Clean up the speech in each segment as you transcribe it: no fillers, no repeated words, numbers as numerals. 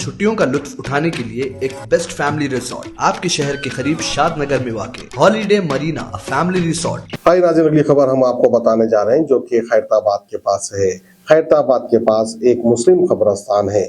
छुट्टियों का लुत्फ उठाने के लिए एक बेस्ट फैमिली रिसोर्ट आपके शहर के करीब शादनगर में वाक़ हॉलीडे मरीना फैमिली रिसोर्ट। हाय नाज़रीन, अगली खबर हम आपको बताने जा रहे हैं जो कि खैरताबाद के पास है। खैरताबाद के पास एक मुस्लिम कब्रिस्तान है।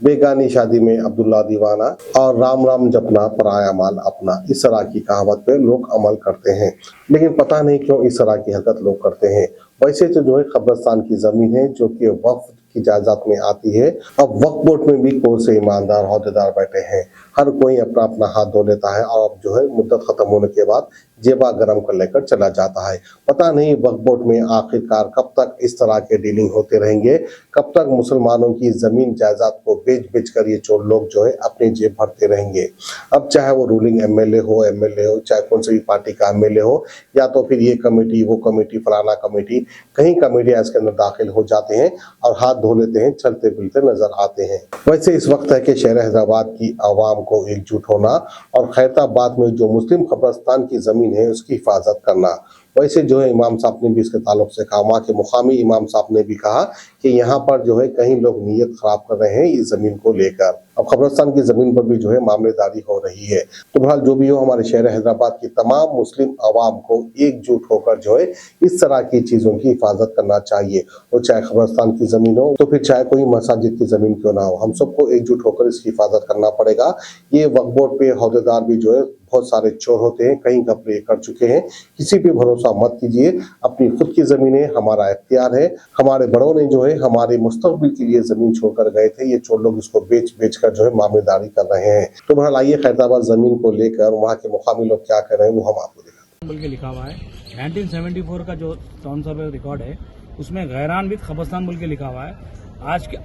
बेगानी शादी में अब्दुल्ला दीवाना और राम राम जपना पराया माल अपना, इस तरह की कहावत पे लोग अमल करते हैं, लेकिन पता नहीं क्यों इस तरह की हरकत लोग करते हैं। वैसे तो जो है कब्रिस्तान की जमीन है जो कि वक्फ की इजाजत में आती है। अब वक्फ बोर्ड में भी कौन से ईमानदार अहदेदार बैठे हैं, हर कोई अपना अपना हाथ धो लेता है और अब जो है मुद्दत खत्म होने के बाद जेबा गरम कर लेकर चला जाता है। पता नहीं वक्फ बोर्ड में आखिरकार कब तक इस तरह के डीलिंग होते रहेंगे, कब तक मुसलमानों की जमीन जायदाद को बेच कर ये चोर लोग जो है अपनी जेब भरते रहेंगे। अब चाहे वो रूलिंग एमएलए हो, चाहे कौन सी भी पार्टी का एमएलए हो, या तो फिर ये कमेटी वो कमेटी फलाना कमेटी, कहीं कमेटियां इसके अंदर दाखिल हो जाते हैं और हाथ धो लेते हैं, चलते फिरते नजर आते हैं। वैसे इस वक्त है कि शहर हैदराबाद की आवाम को एकजुट होना और खैरताबाद में जो मुस्लिम कब्रिस्तान की जमीन है उसकी हिफाजत करना। वैसे जो है इमाम साहब ने भी इसके ताल्लुक से कहा, वहाँ के मुकामी इमाम साहब ने भी कहा कि यहाँ पर जो है कहीं लोग नीयत खराब कर रहे हैं इस जमीन को लेकर। अब कब्रिस्तान की जमीन पर भी जो है मामलेदारी हो रही है। तो बहरहाल जो भी हो, हमारे शहर हैदराबाद की तमाम मुस्लिम आवाम को एकजुट होकर जो है इस तरह की चीजों की हिफाजत करना चाहिए। वो चाहे कब्रिस्तान की जमीन हो तो फिर चाहे कोई मसाजिद की जमीन क्यों ना हो, हम सबको एकजुट होकर इसकी हिफाजत करना पड़ेगा। ये वक्फ बोर्ड पे अहदेदार भी जो है बहुत सारे चोर होते हैं, कहीं घपले कर चुके हैं। किसी पे भरोसा मत कीजिए, अपनी खुद की जमीनें हमारा इख्तियार है। हमारे बड़ों ने जो है हमारे मुस्तकबिल के लिए जमीन छोड़कर गए थे, ये चोर लोग इसको बेच कर जो है मामलेदारी कर रहे हैं। तो बहरहाल आइए खैरताबाद जमीन को लेकर वहाँ के मुकामी लोग क्या कर रहे हैं वो हम आपको दिखाते बोल के लिखा हुआ है। 1974 का जो टाउन सर्वे रिकॉर्ड है उसमें गैरान विद कब्रिस्तान बोल के लिखा हुआ है।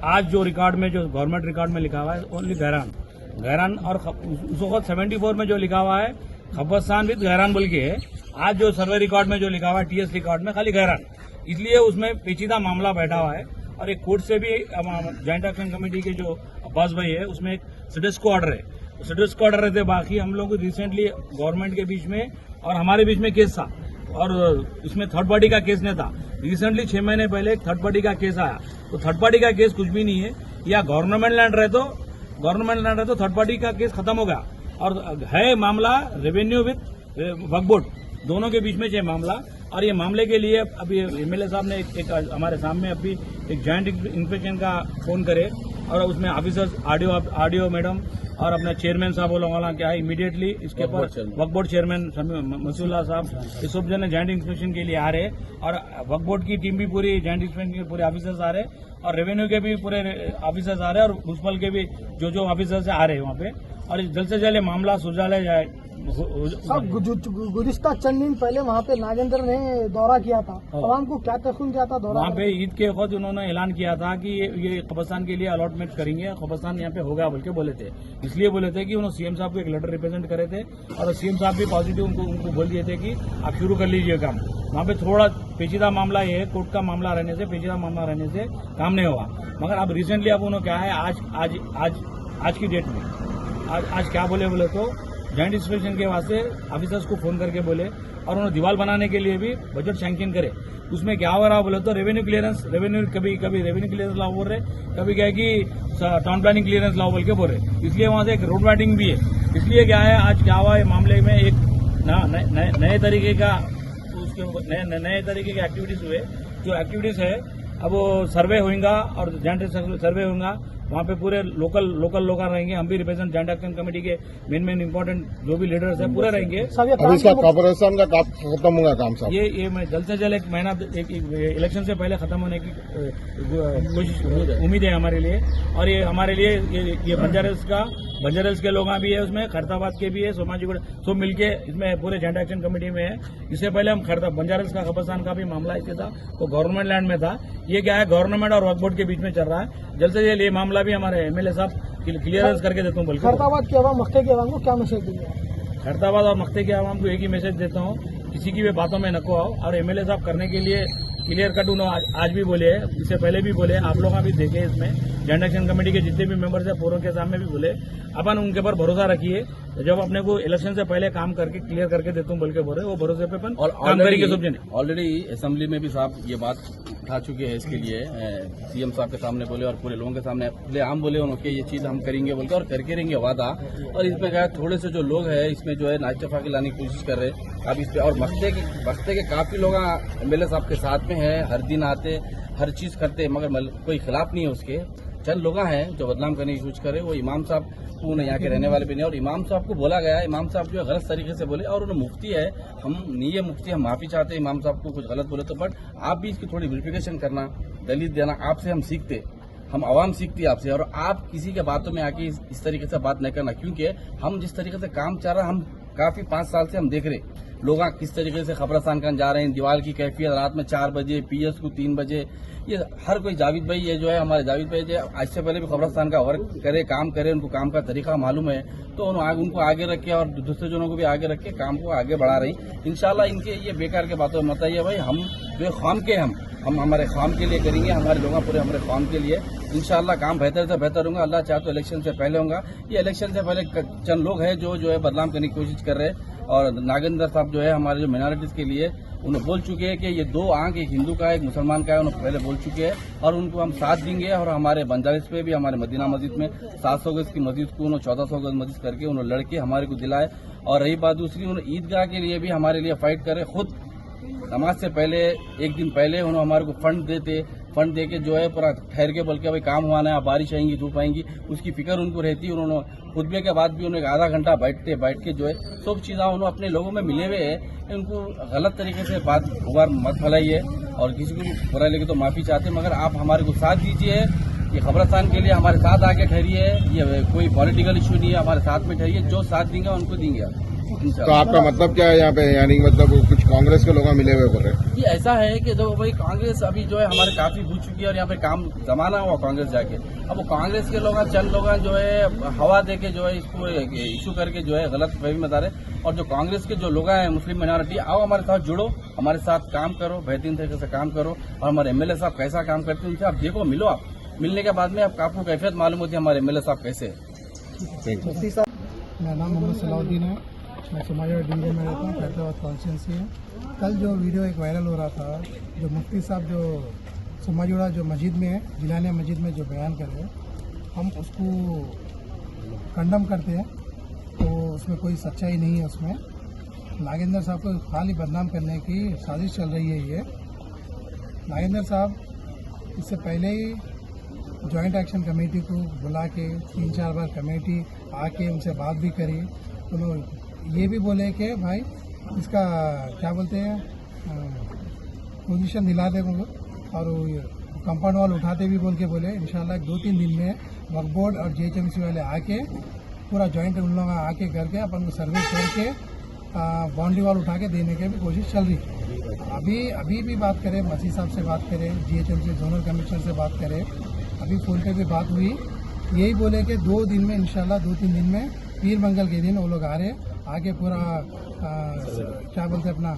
आज जो रिकॉर्ड में, जो गवर्नमेंट रिकॉर्ड में लिखा हुआ है ओनली गैरान और उस वक्त 74 में जो लिखा हुआ है कब्रिस्तान विद गैरान बोल के है। आज जो सर्वे रिकॉर्ड में जो लिखा हुआ है टीएस रिकॉर्ड में खाली गैरान, इसलिए उसमें पेचीदा मामला बैठा हुआ है। और एक कोर्ट से भी जॉइंट एक्शन कमेटी के जो अब्बास भाई है उसमें एक सिडेस्को ऑर्डर है, सिडेस्को ऑर्डर रहते। बाकी हम लोग रिसेंटली गवर्नमेंट के बीच में और हमारे बीच में केस था और इसमें थर्ड पार्टी का केस नहीं था। रिसेंटली 6 महीने पहले एक थर्ड पार्टी का केस आया, तो थर्ड पार्टी का केस कुछ भी नहीं है। या गवर्नमेंट लैंड रहे तो थर्ड पार्टी का केस खत्म हो गया। और है मामला रेवेन्यू विद वक्फ बोर्ड, दोनों के बीच में है मामला। और ये मामले के लिए अभी एमएलए साहब ने एक हमारे सामने अभी एक जॉइंट इंस्पेक्शन का फोन करे और उसमें ऑफिसर्स आरडीओ मैडम और अपने चेयरमैन साहब वाला क्या है इमीडिएटली इसके ऊपर वक्फ बोर्ड चेयरमैन मसूल्ला साहब, ये सब जने जॉइंट इंस्पेक्शन के लिए आ रहे और वक्फ बोर्ड की टीम भी पूरी जॉइंट इंस्पेक्शन के पूरे ऑफिसर्स आ रहे और रेवेन्यू के भी पूरे ऑफिसर्स आ रहे और म्युनिसिपल के भी जो ऑफिसर्स आ रहे हैं वहाँ पे। और जल्द से जल्द मामला सुलझा जाए। गुज़िश्ता चंद दिन पहले वहाँ पे नागेंद्र ने दौरा किया था, आवाम को क्या तखुन किया था दौरा? वहाँ पे ईद के वक्त उन्होंने ऐलान किया था कि ये कब्रिस्तान के लिए अलॉटमेंट करेंगे, कब्रिस्तान यहाँ पे होगा बोल के बोले थे। इसलिए बोले थे कि उन्होंने सीएम साहब को एक लेटर रिप्रेजेंट करे थे और सीएम साहब भी पॉजिटिव उनको बोल दिए थे कि आप शुरू कर लीजिए काम। वहाँ पे थोड़ा पेचीदा मामला ये है, कोर्ट का मामला रहने से, पेचीदा मामला रहने से काम नहीं हुआ। मगर अब रिसेंटली अब उन्होंने क्या है आज की डेट में आज क्या बोले तो जॉइंट इंस्पेक्शन के वास्ते ऑफिसर्स को फोन करके बोले और उन्होंने दीवार बनाने के लिए भी बजट सैंक्शन करे। उसमें क्या हो रहा बोले तो रेवेन्यू कभी रेवेन्यू क्लियरेंस लाओ बोल रहे, कभी क्या है कि टाउन प्लानिंग क्लियरेंस लाओ बोल के बोल रहे। इसलिए वहां से एक रोड वाइडिंग भी है। इसलिए क्या है आज क्या हुआ है मामले में एक नए तरीके का नए तरीके के एक्टिविटीज हुए। जो एक्टिविटीज है अब वो सर्वे होगा और जॉइंट सर्वे होगा, वहाँ पे पूरे लोकल लोग रहेंगे। हम भी रिप्रेजेंट जॉइंट एक्शन कमेटी के मेन इंपॉर्टेंट जो भी लीडर्स है पूरे रहेंगे। अब इसका कॉर्पोरेशन का खत्म होगा काम साहब? ये मैं जल्द से जल्द एक महीना इलेक्शन से पहले खत्म होने की कोशिश उम्मीद है हमारे लिए। और ये हमारे लिए ये बंजारा के लोग भी है, उसमें खैरताबाद के भी है, सोमाजीगुड़ा सब मिलके इसमें पूरे जॉइंट एक्शन कमेटी में है। इससे पहले हम बंजारा का कब्रिस्तान का भी मामला इसके था, वो गवर्नमेंट लैंड में था। ये क्या है गवर्नमेंट और वक्फ बोर्ड के बीच में चल रहा है। जल्द से जल्द ये मामला भी हमारे एमएलए साहब क्लियरेंस करके देता हूँ। बल्कि खैरताबाद के आवाम, मक्के के आवाम को क्या मैसेज देंगे? खैरताबाद और मक्के के आवाम को एक ही मैसेज देता हूँ, किसी की भी बातों में नको आओ। और एमएलए साहब करने के लिए क्लियर कट उन्होंने आज भी बोले, इससे पहले भी बोले, आप लोग भी देखे इसमें जॉइंट एक्शन कमेटी के जितने भी मेंबर्स है फोरम के सामने भी बोले अपन उनके ऊपर भरोसा रखिए, जब अपने को इलेक्शन से पहले काम करके क्लियर करके देता हूँ बोल के बोले, वो भरोसे पे अपन काम करेंगे सब जने। ऑलरेडी असेंबली में भी साहब ये बात उठा चुके हैं, इसके लिए सीएम साहब के सामने बोले और पूरे लोगों के सामने खुले आम बोले उन्होंने ये चीज हम करेंगे बोलकर और करके रहेंगे वादा। और इसमें क्या थोड़े से जो लोग हैं इसमें जो है नाइटफाकी लाने की कोशिश कर रहे हैं अब इस पे, और बस्ते के काफी लोग एमएलए साहब के साथ में है, हर दिन आते हर चीज करते, मगर कोई खिलाफ नहीं है उसके। चंद लोग हैं जो बदनाम करने की कोशिश करे, वो इमाम साहब को यहाँ के रहने वाले भी नहीं, और इमाम साहब को बोला गया है, इमाम साहब जो है गलत तरीके से बोले, और उन्हें मुफ्ती है, हम नहीं है मुफ्ती, हम माफी चाहते हैं इमाम साहब को कुछ गलत बोले तो, बट आप भी इसकी थोड़ी वेरिफिकेशन करना, दलील देना, आपसे हम सीखते, हम आवाम सीखती है आपसे, और आप किसी के बातों में आके इस तरीके से बात नहीं करना, क्योंकि हम जिस तरीके से काम चल रहा है, हम काफी 5 साल से हम देख रहे लोग किस तरीके से खबरस्तान खान जा रहे हैं, दीवार की कैफियत रात में 4 बजे, पीएस को 3 बजे, ये हर कोई जावेद भाई ये जो है हमारे जावेद भाई जो आज से पहले भी खबरस्तान का वर्क करे, काम करे, उनको काम का तरीका मालूम है, तो उनको आगे रख के और दूसरे जनों को भी आगे रख के काम को आगे बढ़ा रही। इंशाल्लाह इनके ये बेकार के बातों में मत आइए भाई, हम जो ख्वाम के हम हमारे ख्वाम के लिए करेंगे, हमारे लोग पूरे हमारे ख्वाम के लिए इंशाल्लाह काम बेहतर से बेहतर होगा। अल्लाह चाहे तो इलेक्शन से पहले होगा, ये इलेक्शन से पहले चंद लोग हैं जो है बदनाम करने की कोशिश कर रहे हैं, और नागेंद्र साहब जो है हमारे जो माइनॉरिटीज के लिए उन्हें बोल चुके हैं कि ये 2 आंख, एक हिंदू का एक मुसलमान का है, उन्होंने पहले बोल चुके हैं, और उनको हम साथ देंगे। और हमारे बंजारिस पे भी हमारे मदीना मस्जिद में 700 गज की मस्जिद को उन्होंने 1400 गज मस्जिद करके उन्होंने लड़के हमारे को दिलाए। और रही बात दूसरी, उन्होंने ईदगाह के लिए भी हमारे लिए फाइट करे, खुद नमाज से पहले 1 दिन पहले उन्होंने हमारे को फंड दे के जो है पूरा ठहर के, बल्कि भाई काम हुआ ना, बारिश आएंगी धूप आएंगी उसकी फिक्र उनको रहती है। उन्होंने खुतबे के बाद भी उन्हें आधा घंटा बैठ के जो है सब चीज़ें उन्होंने अपने लोगों में मिले हुए है, उनको गलत तरीके से बात मत फैलाइए, और किसी को भी बुरा लगे तो माफी चाहते हैं, मगर आप हमारे को साथ दीजिए, ये खबरस्तान के लिए हमारे साथ आके ठहरिए, ये कोई पॉलिटिकल इशू नहीं है, हमारे साथ में ठहरिए, जो साथ देंगे उनको देंगे। तो आपका मतलब क्या है यहाँ पे, यानी मतलब कुछ कांग्रेस के लोग मिले हुए बोल रहे हैं? ये ऐसा है कि जो भाई कांग्रेस अभी जो है हमारे काफी भूल चुकी है, और यहाँ पे काम जमाना हुआ कांग्रेस जाके, अब वो कांग्रेस के लोग चंद लोग जो है हवा दे के जो है इसको इशू करके जो है गलत फहमी में डाले, और जो कांग्रेस के जो लोग हैं मुस्लिम माइनॉरिटी, आओ हमारे साथ जुड़ो, हमारे साथ काम करो, बेहतरीन तरीके से काम करो, और हमारे एमएलए साहब कैसा काम करते हैं उनसे आप देखो, मिलो, आप मिलने के बाद में आपको कैफियत मालूम होती है हमारे एमएलए साहब कैसे है। मुफ्ती साहब, मेरा नाम मोहम्मद सलाउद्दीन है, मैं समाजवादी डिवीजन में रहता हूँ, फैसलाबाद कॉन्स्टिट्यूंसी है। कल जो वीडियो एक वायरल हो रहा था, जो मुफ्ती साहब जो समाजवाड़ा जो मस्जिद में है, जिलानिया मस्जिद में जो बयान कर रहे हैं, हम उसको कंडम करते हैं, तो उसमें कोई सच्चाई नहीं है। उसमें नागेंद्र साहब को खाली बदनाम करने की साजिश चल रही है। ये नागेंद्र साहब इससे पहले ही जॉइंट एक्शन कमेटी को बुला के 3-4 बार कमेटी आके उनसे बात भी करी, उन्होंने ये भी बोले कि भाई इसका क्या बोलते हैं पोजीशन दिला देंगे, और कंपाउंड वॉल उठाते भी बोल के बोले। इंशाल्लाह 2-3 दिन में वक्फ बोर्ड और जेएचएमसी वाले आके पूरा जॉइंट उन लोग आके करके अपन को सर्वे करके बाउंड्री वॉल उठा के देने की भी कोशिश चल रही है। अभी भी बात करें, मसीह साहब से बात करें, जीएचएमसी जोनल कमिश्नर से बात करें, अभी फोन पे भी बात हुई, यही बोले कि 2 दिन में इंशाल्लाह 2-3 दिन में पीर मंगल के दिन वो लोग आ रहे, आगे पूरा क्या बोलते हैं अपना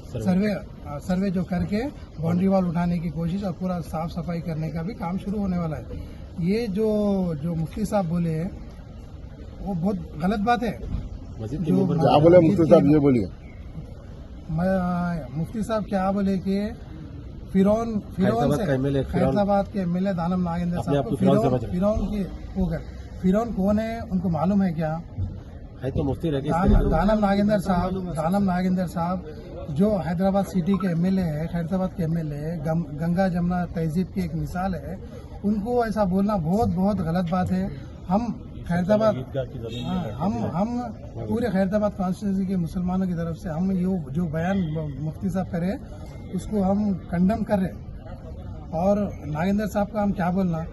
सर्वे जो करके बाउंड्री वॉल उठाने की कोशिश और पूरा साफ सफाई करने का भी काम शुरू होने वाला है। ये जो मुफ्ती साहब बोले हैं वो बहुत गलत बात है। जो क्या बोले मुफ्ती साहब, ये बोलिए। मुफ्ती साहब क्या बोले कि फिरौन से खैरताबाद के एमएलए दानम नागेंद्र साहब को फिरौन कौन है उनको मालूम है क्या? है तो मुफ्ती रखी दानम नागेंद्र साहब जो हैदराबाद सिटी के एमएलए है, खैरताबाद के एमएलए है, गंगा जमुना तहजीब की एक मिसाल है, उनको ऐसा बोलना बहुत गलत बात है। हम खैरताबाद हम पूरे खैरताबाद कॉन्स्टिट्यूंसी के मुसलमानों की तरफ से हम ये जो बयान मुफ्ती साहब करे उसको हम कंडम कर रहे। और नागेंद्र साहब का हम क्या बोलना,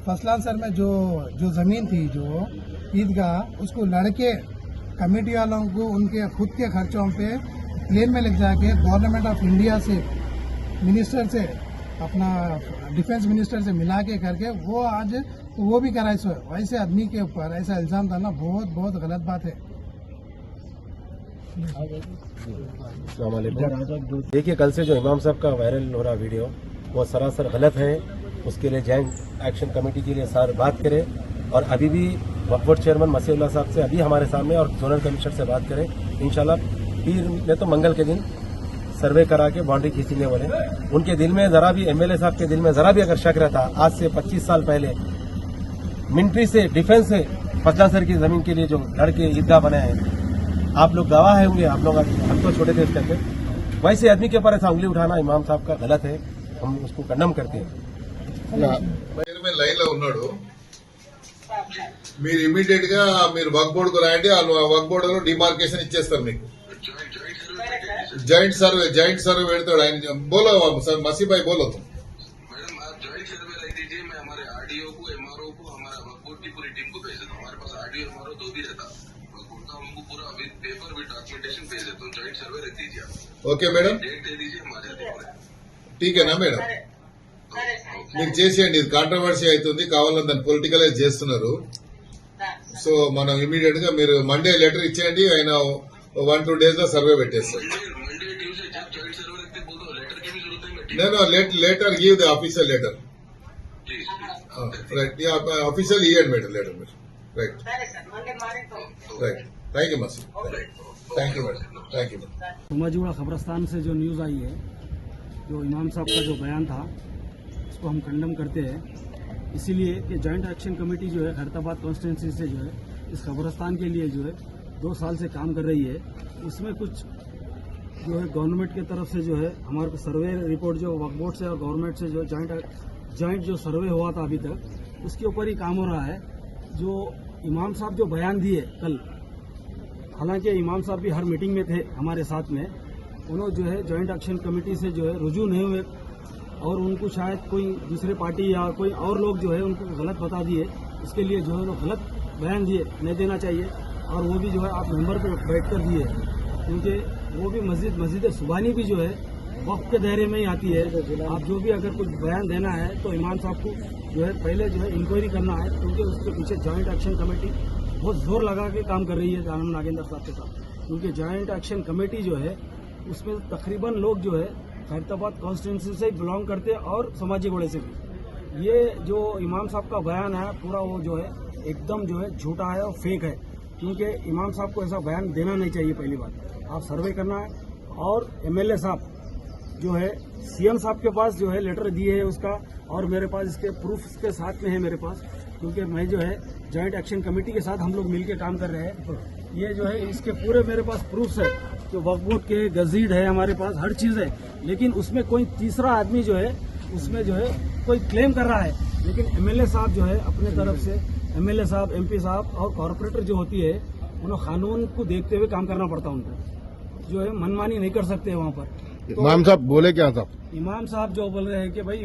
फसलान सर में जो ज़मीन थी जो ईदगाह, उसको लड़के कमेटी वालों को उनके खुद के खर्चों पे प्लेन में ले जाके गवर्नमेंट ऑफ इंडिया से मिनिस्टर से अपना डिफेंस मिनिस्टर से मिला के करके वो आज वो भी कराए। सो वैसे आदमी के ऊपर ऐसा इल्ज़ाम डालना बहुत गलत बात है। देखिए, कल से जो इमाम साहब का वायरल हो रहा वीडियो वो सरासर गलत है, उसके लिए जॉइंट एक्शन कमेटी के लिए सर बात करें और अभी भी वक्फ बोर्ड चेयरमैन मसीहुल्लाह साहब से अभी हमारे सामने और जोनल कमिश्नर से बात करें। इंशाल्लाह पीर ने तो मंगल के दिन सर्वे करा के बाउंड्री खींचने वाले। उनके दिल में जरा भी एमएलए साहब के दिल में जरा भी अगर शक रहता, आज से 25 साल पहले मिलिट्री से डिफेंस से पचलासर की जमीन के लिए जो लड़के ईदगाह बनाए हैं, आप लोग गवाह होंगे। आप लोग हम तो छोटे थे इस टाइम पे, वैसे आदमी के ऊपर ऐसा उंगली उठाना इमाम साहब का गलत है, हम उसको कंडम करते हैं। లైన్ లో ఉన్నాడు, మీరు ఇమీడియట్ గా మీరు వక్ బోర్డు కు రాయండి, వక్ బోర్డు లో డిమార్కేషన్ ఇచ్చేస్తారు మీకు। జాయింట్ సర్వే పెడతాడు ఆయన। बोलो मसी भाई बोलो तुम। मैडम आप ज्वाइंट सर्वे लिख दीजिए, मैं हमारे आरडीओ को, एमआरओ को, हमारा वक्फ बोर्ड की पूरी टीम को भेज देता हूँ। हमारे पास आरडीओ एमआरओ दो भी रहता, वक्फ बोर्ड का हमको पूरा विद पेपर विद डॉक्यूमेंटेशन भेज देता हूँ। ज्वाइंट सर्वे रख दीजिए आप। ओके मैडम, डेट दे दीजिए, हम आ जाते हैं। ठीक है ना మేడం, మీరు చేసేయండి। ఇది కాంట్రవర్సీ అవుతుంది, కావాలని దాన్ని పొలిటికలైజ్ చేస్తున్నారు। సో మనం ఇమీడియట్ గా మీరు మండే లెటర్ ఇచ్చేయండి, ఆయన 1-2 days లో సర్వే పెట్టేస్తారు। मंडे ट्यूजडे जब ज्वाइंट सर्वे रखते बोल दो, लेटर की भी जरूरत है। నేను later give the official letter. Please right, official ఇవ్వండి మేడం లెటర్ మీరు। రైట్ రైట్, థ్యాంక్ యూ మసి, thank you madam, thank you madam. उमाजीवाड़ा खबरस्तान से जो न्यूज़ आई है, जो इमाम साहब का जो बयान था, उसको हम कंडम करते हैं। इसीलिए कि जॉइंट एक्शन कमेटी जो है खैरताबाद कॉन्स्टिट्यूंसी से जो है इस खबरस्तान के लिए जो है 2 साल से काम कर रही है। उसमें कुछ जो है गवर्नमेंट की तरफ से जो है हमारे को सर्वे रिपोर्ट जो वक्फ बोर्ड से और गवर्नमेंट से जो जॉइंट जो सर्वे हुआ था अभी तक, उसके ऊपर ही काम हो रहा है। जो इमाम साहब जो बयान दिए कल, हालांकि इमाम साहब भी हर मीटिंग में थे हमारे साथ में, उन्होंने जो है जॉइंट एक्शन कमेटी से जो है रुजू नहीं हुए और उनको शायद कोई दूसरे पार्टी या कोई और लोग जो है उनको गलत बता दिए। इसके लिए जो है वो गलत बयान दिए, नहीं देना चाहिए। और वो भी जो है आप मेंबर पे बैठ कर दिए, क्योंकि वो भी मस्जिद सुबानी भी जो है वक्त के दायरे में ही आती है। आप जो भी अगर कुछ बयान देना है तो इमाम साहब को जो है पहले जो है इंक्वायरी करना है, क्योंकि उसके पीछे जॉइंट एक्शन कमेटी बहुत जोर लगा के काम कर रही है दानम नागेंद्र साहब के साथ। क्योंकि जॉइंट एक्शन कमेटी जो है उसमें तकरीबन लोग जो है खैरताबाद कॉन्स्टिट्यूंसी से बिलोंग करते हैं और समाजी घोड़े से भी। ये जो इमाम साहब का बयान है पूरा वो जो है एकदम जो है झूठा है और फेक है, क्योंकि इमाम साहब को ऐसा बयान देना नहीं चाहिए। पहली बात आप सर्वे करना है। और एमएलए साहब जो है सीएम साहब के पास जो है लेटर दिए है उसका, और मेरे पास इसके प्रूफ इसके साथ में है मेरे पास, क्योंकि मैं जो है जॉइंट एक्शन कमेटी के साथ हम लोग मिलकर काम कर रहे हैं। ये जो है इसके पूरे मेरे पास प्रूफ है, जो वक्फ बोर्ड के गजीड है हमारे पास, हर चीज़ है। लेकिन उसमें कोई तीसरा आदमी जो है उसमें जो है कोई क्लेम कर रहा है, लेकिन एमएलए साहब जो है अपने तरफ से, एमएलए साहब, एमपी साहब और कॉर्पोरेटर जो होती है, उन्हें कानून को देखते हुए काम करना पड़ता है। उनको जो है मनमानी नहीं कर सकते वहाँ पर। तो इमाम साहब बोले क्या था? इमाम साहब जो बोल रहे हैं कि भाई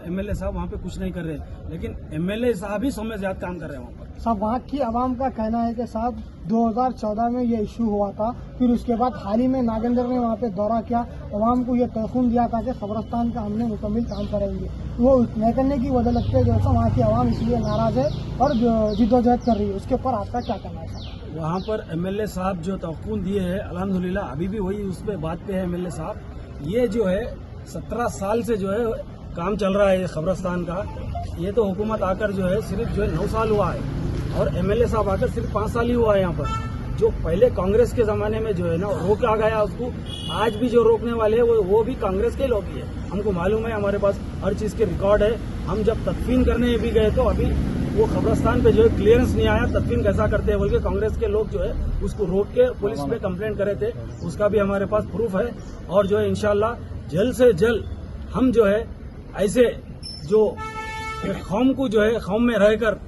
एमएलए साहब वहाँ पे कुछ नहीं कर रहे, लेकिन एमएलए साहब ही समय ज्यादा काम कर रहे हैं वहाँ पर। साहब वहाँ की आवाम का कहना है कि साहब 2014 में ये इशू हुआ था, फिर उसके बाद हाल ही में नागेंद्र ने वहाँ पे दौरा किया, आवाम को ये तयखून दिया था कि खबरस्तान का हमने मुकम्मल काम करेंगे। वो नहीं करने की वजह लगती है जो है वहाँ की आवाम इसलिए नाराज है और जिद्दोजहद कर रही है। उसके ऊपर आपका क्या कहना है साहब? वहाँ पर एमएलए साहब जो तयखून दिए है अल्हम्दुलिल्लाह अभी भी वही उस पर बात पे है एमएलए साहब। ये जो है 17 साल से जो है काम चल रहा है ये खबरस्तान का। ये तो हुकूमत आकर जो है सिर्फ जो है 9 साल हुआ है, और एमएलए साहब आकर सिर्फ 5 साल ही हुआ है यहाँ पर। जो पहले कांग्रेस के जमाने में जो है ना रोका गया उसको, आज भी जो रोकने वाले हैं वो भी कांग्रेस के लोग ही है। हमको मालूम है, हमारे पास हर चीज़ के रिकॉर्ड है। हम जब तदफीन करने भी गए तो अभी वो खबरस्तान पे जो है क्लियरेंस नहीं आया, तदफीन कैसा करते हैं बोल के कांग्रेस के लोग जो है उसको रोक के पुलिस में कंप्लेंट करे थे। उसका भी हमारे पास प्रूफ है। और जो है इंशाल्लाह जल्द से जल्द हम जो है ऐसे जो कौम को जो है कौम में रहकर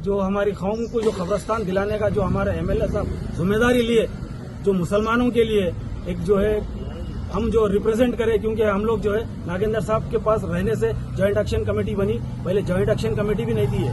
जो हमारी कौम को जो खबरस्तान दिलाने का जो हमारे एमएलए साहब जिम्मेदारी लिए, जो मुसलमानों के लिए एक जो है हम जो रिप्रेजेंट करें, क्योंकि हम लोग जो है नागेंद्र साहब के पास रहने से जॉइंट एक्शन कमेटी बनी। पहले जॉइंट एक्शन कमेटी भी नहीं थी,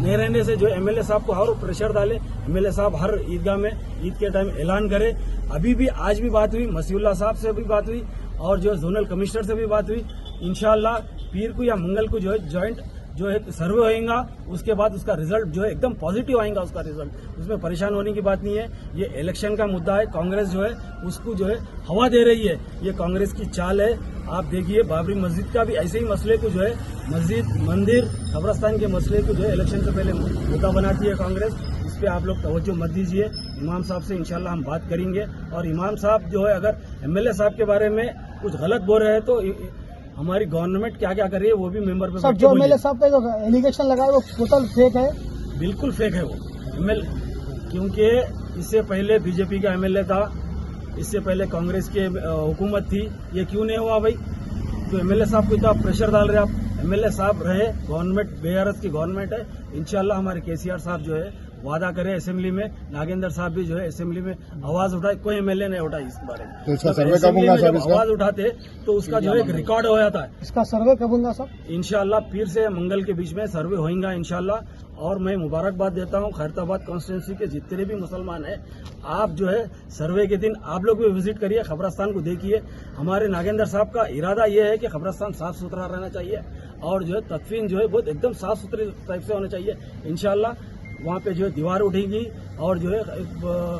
नहीं रहने से जो एमएलए साहब को और प्रेशर डाले। एमएलए साहब हर ईदगाह में ईद के टाइम ऐलान करे। अभी भी आज भी बात हुई, मसीहुल्लाह साहब से भी बात हुई और जो जोनल कमिश्नर से भी बात हुई। इंशाल्लाह पीर को या मंगल को जो है जॉइंट जो है सर्वे होएगा, उसके बाद उसका रिजल्ट जो है एकदम पॉजिटिव आएगा उसका रिजल्ट। उसमें परेशान होने की बात नहीं है। ये इलेक्शन का मुद्दा है, कांग्रेस जो है उसको जो है हवा दे रही है, ये कांग्रेस की चाल है। आप देखिए बाबरी मस्जिद का भी ऐसे ही मसले को जो है मस्जिद, मंदिर, कब्रस्तान के मसले को जो है इलेक्शन से पहले मुद्दा बनाती है कांग्रेस। इस पे आप लोग तवज्जो मत दीजिए। इमाम साहब से इंशाल्लाह हम बात करेंगे, और इमाम साहब जो है अगर एमएलए साहब के बारे में कुछ गलत बोल रहे हैं तो हमारी गवर्नमेंट क्या क्या कर रही है वो भी मेंबर पे सब जो एमएलए साहब पे जो एलिगेशन लगाए वो टोटल फेक है। बिल्कुल फेक है वो एमएलए, क्योंकि इससे पहले बीजेपी का एमएलए था, इससे पहले कांग्रेस की हुकूमत थी, ये क्यों नहीं हुआ भाई? तो एमएलए साहब को इतना प्रेशर डाल रहे आप। एमएलए साहब रहे, गवर्नमेंट बेगरत की गवर्नमेंट है। इंशाल्लाह हमारे केसीआर साहब जो है वादा करे असेंबली में, नागेंद्र साहब भी जो है असेंबली में आवाज उठाए, कोई एमएलए नहीं उठाई इस बारे में। तो इसका सर्वे कब होगा साहब? इसका आवाज उठाते तो उसका जो है एक रिकॉर्ड हो जाता है। इसका सर्वे कब होगा साहब? इंशाल्लाह पीर से मंगल के बीच में सर्वे होगा इंशाल्लाह। और मैं मुबारकबाद देता हूं खैरताबाद कॉन्स्टिट्यूंसी के जितने भी मुसलमान हैं, आप जो है सर्वे के दिन आप लोग भी विजिट करिए, खबरस्तान को देखिए। हमारे नागेंद्र साहब का इरादा ये है कि खबरस्तान साफ सुथरा रहना चाहिए, और जो है तदफीन जो है बहुत एकदम साफ सुथरी टाइप से होना चाहिए। इंशाल्लाह वहाँ पे जो है दीवार उठेगी, और जो है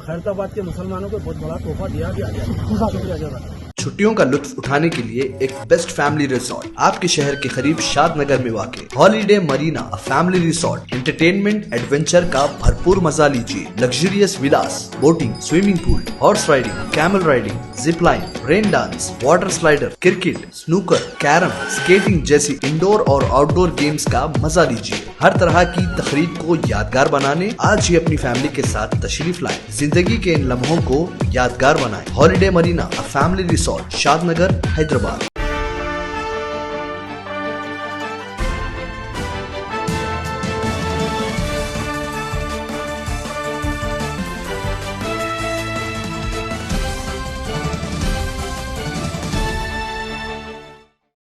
खैरताबाद के मुसलमानों को बहुत बड़ा तोहफा दिया गया। शुक्रिया जज़ाक। छुट्टियों का लुत्फ उठाने के लिए एक बेस्ट फैमिली रिसोर्ट आपके शहर के करीब शादनगर में वाक़ holiday marina, family resort. Entertainment adventure का भरपूर मजा लीजिए। Luxurious villas, boating, swimming pool, horse riding, camel riding, zip line, rain dance, water slider, cricket, snooker, carrom, skating जैसी इंडोर और आउटडोर गेम्स का मजा लीजिए। हर तरह की तकरीब को यादगार बनाने आज ही अपनी फैमिली के साथ तशरीफ लाएं। जिंदगी के इन लम्हों को यादगार बनाएं। Holiday marina, family resort, Shadnagar, Hyderabad.